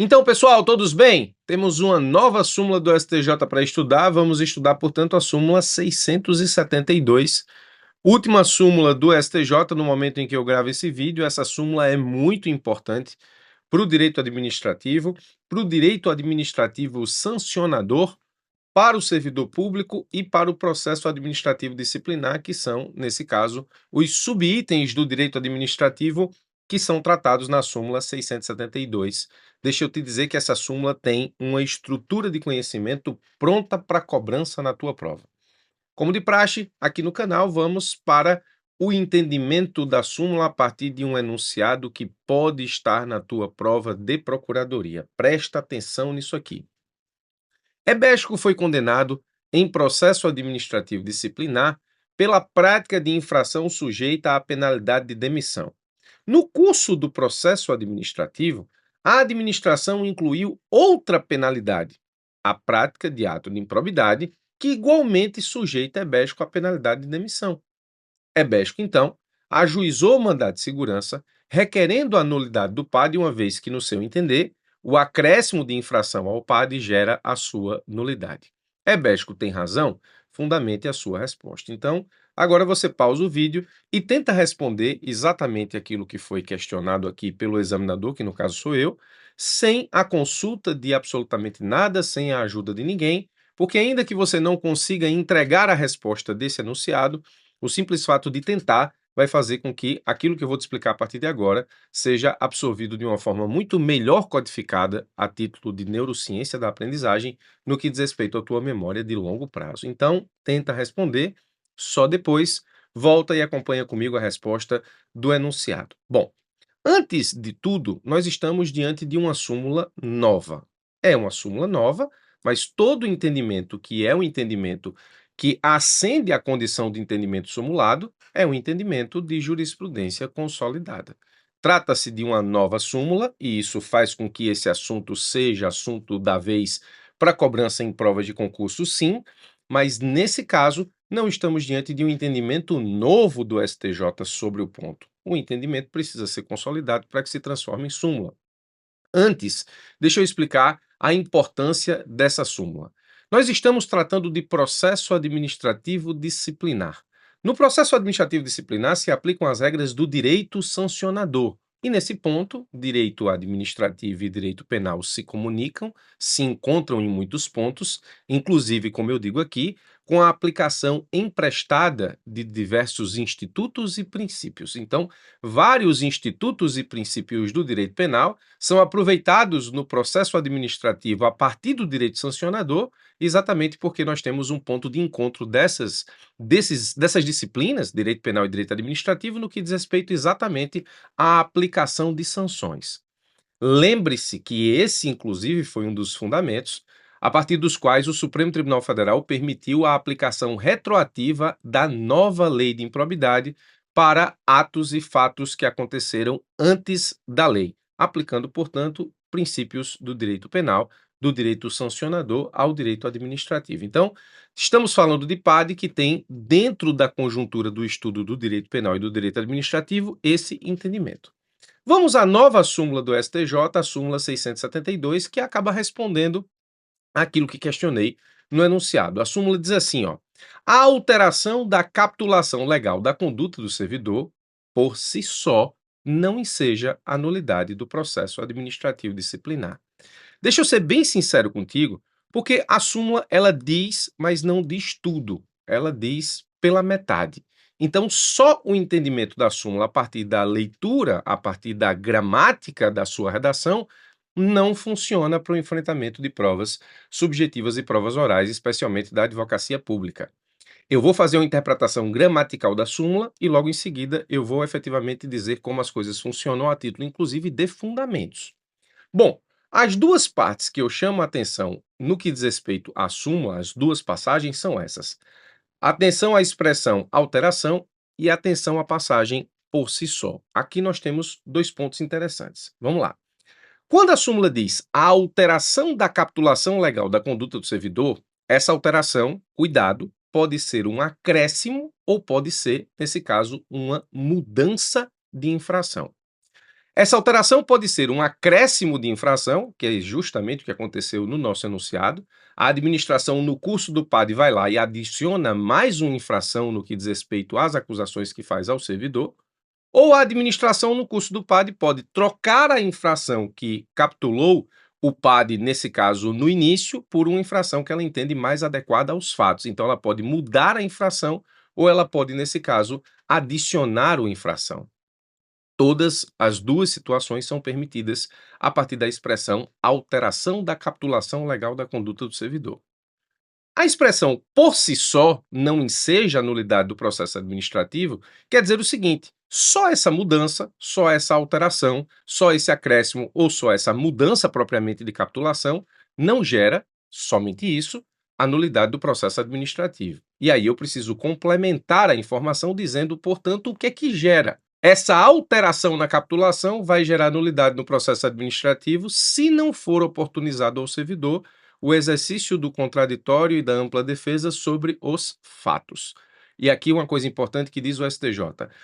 Então, pessoal, todos bem? Temos uma nova súmula do STJ para estudar. Vamos estudar, portanto, a súmula 672, última súmula do STJ no momento em que eu gravo esse vídeo. Essa súmula é muito importante para o direito administrativo sancionador, para o servidor público e para o processo administrativo disciplinar, que são, nesse caso, os subitens do direito administrativo que são tratados na súmula 672. Deixa eu te dizer que essa súmula tem uma estrutura de conhecimento pronta para cobrança na tua prova. Como de praxe, aqui no canal vamos para o entendimento da súmula a partir de um enunciado que pode estar na tua prova de procuradoria. Presta atenção nisso aqui. Hebesco foi condenado em processo administrativo disciplinar pela prática de infração sujeita à penalidade de demissão. No curso do processo administrativo, a administração incluiu outra penalidade, a prática de ato de improbidade, que igualmente sujeita Hebesco à penalidade de demissão. Hebesco, então, ajuizou o mandado de segurança, requerendo a nulidade do PAD, uma vez que, no seu entender, o acréscimo de infração ao PAD gera a sua nulidade. Hebesco tem razão? Fundamente a sua resposta. Então, agora você pausa o vídeo e tenta responder exatamente aquilo que foi questionado aqui pelo examinador, que no caso sou eu, sem a consulta de absolutamente nada, sem a ajuda de ninguém, porque ainda que você não consiga entregar a resposta desse enunciado, o simples fato de tentar vai fazer com que aquilo que eu vou te explicar a partir de agora seja absorvido de uma forma muito melhor codificada a título de neurociência da aprendizagem no que diz respeito à tua memória de longo prazo. Então, tenta responder, só depois volta e acompanha comigo a resposta do enunciado. Bom, antes de tudo, nós estamos diante de uma súmula nova. É uma súmula nova, mas todo entendimento que é um entendimento que ascende à condição de entendimento sumulado é um entendimento de jurisprudência consolidada. Trata-se de uma nova súmula, e isso faz com que esse assunto seja assunto da vez para cobrança em provas de concurso, sim, mas nesse caso não estamos diante de um entendimento novo do STJ sobre o ponto. O entendimento precisa ser consolidado para que se transforme em súmula. Antes, deixa eu explicar a importância dessa súmula. Nós estamos tratando de processo administrativo disciplinar. No processo administrativo disciplinar se aplicam as regras do direito sancionador. E nesse ponto, direito administrativo e direito penal se comunicam, se encontram em muitos pontos, inclusive, como eu digo aqui, com a aplicação emprestada de diversos institutos e princípios. Então, vários institutos e princípios do direito penal são aproveitados no processo administrativo a partir do direito sancionador, exatamente porque nós temos um ponto de encontro dessas disciplinas, direito penal e direito administrativo, no que diz respeito exatamente à aplicação de sanções. Lembre-se que esse, inclusive, foi um dos fundamentos a partir dos quais o Supremo Tribunal Federal permitiu a aplicação retroativa da nova lei de improbidade para atos e fatos que aconteceram antes da lei, aplicando, portanto, princípios do direito penal, do direito sancionador ao direito administrativo. Então, estamos falando de PAD que tem, dentro da conjuntura do estudo do direito penal e do direito administrativo, esse entendimento. Vamos à nova súmula do STJ, a súmula 672, que acaba respondendo aquilo que questionei no enunciado. A súmula diz assim, ó: a alteração da capitulação legal da conduta do servidor, por si só, não enseja a nulidade do processo administrativo disciplinar. Deixa eu ser bem sincero contigo, porque a súmula ela diz, mas não diz tudo. Ela diz pela metade. Então, só o entendimento da súmula a partir da leitura, a partir da gramática da sua redação, não funciona para o enfrentamento de provas subjetivas e provas orais, especialmente da advocacia pública. Eu vou fazer uma interpretação gramatical da súmula e logo em seguida eu vou efetivamente dizer como as coisas funcionam a título, inclusive, de fundamentos. Bom, as duas partes que eu chamo a atenção no que diz respeito à súmula, as duas passagens são essas. Atenção à expressão alteração e atenção à passagem por si só. Aqui nós temos dois pontos interessantes. Vamos lá. Quando a súmula diz a alteração da capitulação legal da conduta do servidor, essa alteração, cuidado, pode ser um acréscimo ou pode ser, nesse caso, uma mudança de infração. Essa alteração pode ser um acréscimo de infração, que é justamente o que aconteceu no nosso enunciado. A administração, no curso do PAD, vai lá e adiciona mais uma infração no que diz respeito às acusações que faz ao servidor. Ou a administração, no curso do PAD, pode trocar a infração que capitulou o PAD, nesse caso, no início, por uma infração que ela entende mais adequada aos fatos. Então, ela pode mudar a infração ou ela pode, nesse caso, adicionar uma infração. Todas as duas situações são permitidas a partir da expressão alteração da capitulação legal da conduta do servidor. A expressão por si só não enseja a nulidade do processo administrativo quer dizer o seguinte: só essa mudança, só essa alteração, só esse acréscimo ou só essa mudança propriamente de capitulação não gera, somente isso, a nulidade do processo administrativo. E aí eu preciso complementar a informação dizendo, portanto, o que é que gera. Essa alteração na capitulação vai gerar nulidade no processo administrativo se não for oportunizado ao servidor o exercício do contraditório e da ampla defesa sobre os fatos. E aqui uma coisa importante que diz o STJ: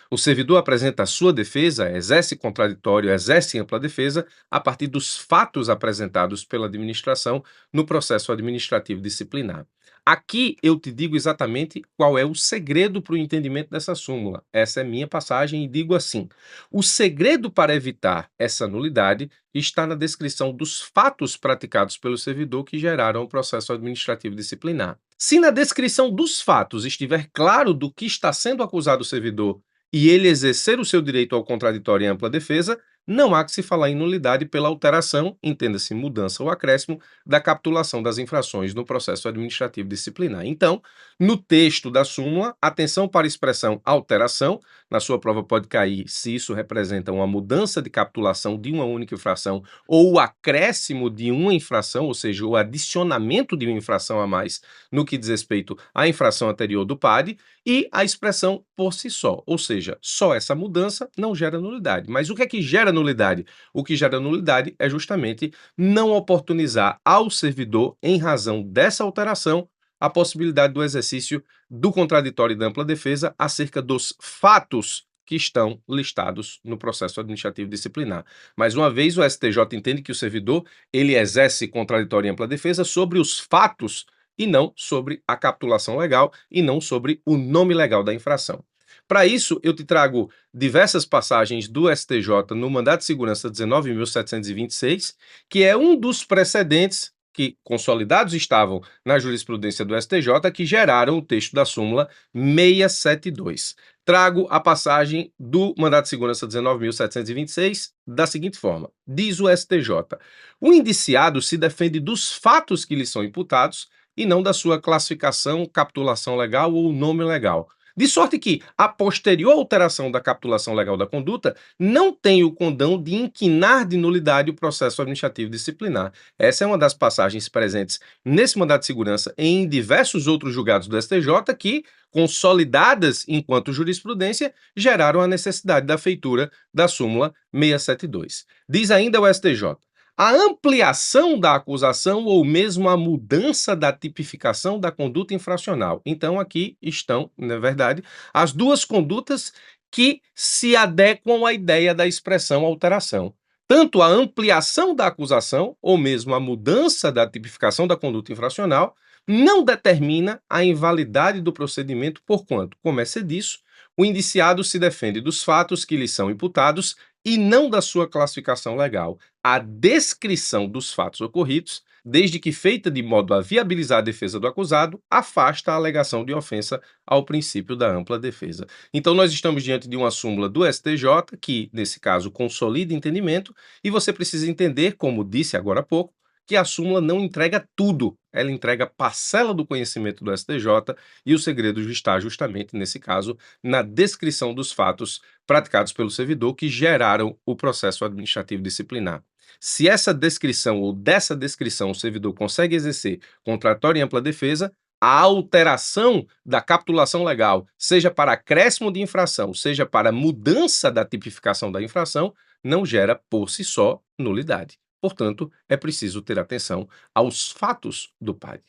o servidor apresenta a sua defesa, exerce contraditório, exerce ampla defesa a partir dos fatos apresentados pela administração no processo administrativo disciplinar. Aqui eu te digo exatamente qual é o segredo para o entendimento dessa súmula. Essa é minha passagem e digo assim: o segredo para evitar essa nulidade está na descrição dos fatos praticados pelo servidor que geraram o processo administrativo disciplinar. Se na descrição dos fatos estiver claro do que está sendo acusado o servidor e ele exercer o seu direito ao contraditório e ampla defesa, não há que se falar em nulidade pela alteração, entenda-se mudança ou acréscimo, da capitulação das infrações no processo administrativo disciplinar. Então, no texto da súmula, atenção para a expressão alteração. Na sua prova pode cair se isso representa uma mudança de capitulação de uma única infração ou o acréscimo de uma infração, ou seja, o adicionamento de uma infração a mais no que diz respeito à infração anterior do PAD, e a expressão por si só, ou seja, só essa mudança não gera nulidade. Mas o que é que gera nulidade? O que gera nulidade é justamente não oportunizar ao servidor, em razão dessa alteração, a possibilidade do exercício do contraditório e da ampla defesa acerca dos fatos que estão listados no processo administrativo disciplinar. Mais uma vez, o STJ entende que o servidor ele exerce contraditório e ampla defesa sobre os fatos e não sobre a capitulação legal e não sobre o nome legal da infração. Para isso, eu te trago diversas passagens do STJ no Mandado de Segurança 19.726, que é um dos precedentes que consolidados estavam na jurisprudência do STJ que geraram o texto da súmula 672. Trago a passagem do Mandado de Segurança 19.726 da seguinte forma: diz o STJ: o indiciado se defende dos fatos que lhe são imputados e não da sua classificação, capitulação legal ou nome legal. De sorte que a posterior alteração da capitulação legal da conduta não tem o condão de inquinar de nulidade o processo administrativo disciplinar. Essa é uma das passagens presentes nesse mandado de segurança e em diversos outros julgados do STJ que, consolidadas enquanto jurisprudência, geraram a necessidade da feitura da súmula 672. Diz ainda o STJ: a ampliação da acusação ou mesmo a mudança da tipificação da conduta infracional. Então, aqui estão, na verdade, as duas condutas que se adequam à ideia da expressão alteração. Tanto a ampliação da acusação ou mesmo a mudança da tipificação da conduta infracional não determina a invalidade do procedimento, porquanto, como é disso, o indiciado se defende dos fatos que lhe são imputados e não da sua classificação legal. A descrição dos fatos ocorridos, desde que feita de modo a viabilizar a defesa do acusado, afasta a alegação de ofensa ao princípio da ampla defesa. Então, nós estamos diante de uma súmula do STJ, que, nesse caso, consolida entendimento, e você precisa entender, como disse agora há pouco, que a súmula não entrega tudo, ela entrega parcela do conhecimento do STJ, e o segredo está justamente, nesse caso, na descrição dos fatos praticados pelo servidor que geraram o processo administrativo disciplinar. Se essa descrição ou dessa descrição o servidor consegue exercer contraditório e ampla defesa, a alteração da capitulação legal, seja para acréscimo de infração, seja para mudança da tipificação da infração, não gera por si só nulidade. Portanto, é preciso ter atenção aos fatos do PAD.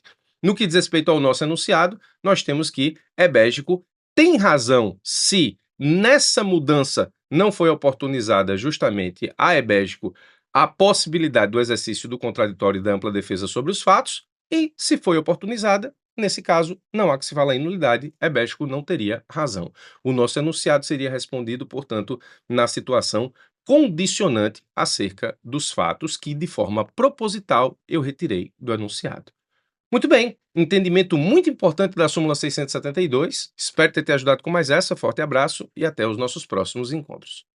No que diz respeito ao nosso enunciado, nós temos que Ebégico tem razão se nessa mudança não foi oportunizada justamente a Ebédico a possibilidade do exercício do contraditório e da ampla defesa sobre os fatos, e se foi oportunizada, nesse caso, não há que se falar em nulidade, Ebédico não teria razão. O nosso enunciado seria respondido, portanto, na situação condicionante acerca dos fatos que, de forma proposital, eu retirei do enunciado. Muito bem, entendimento muito importante da súmula 672. Espero ter te ajudado com mais essa. Forte abraço e até os nossos próximos encontros.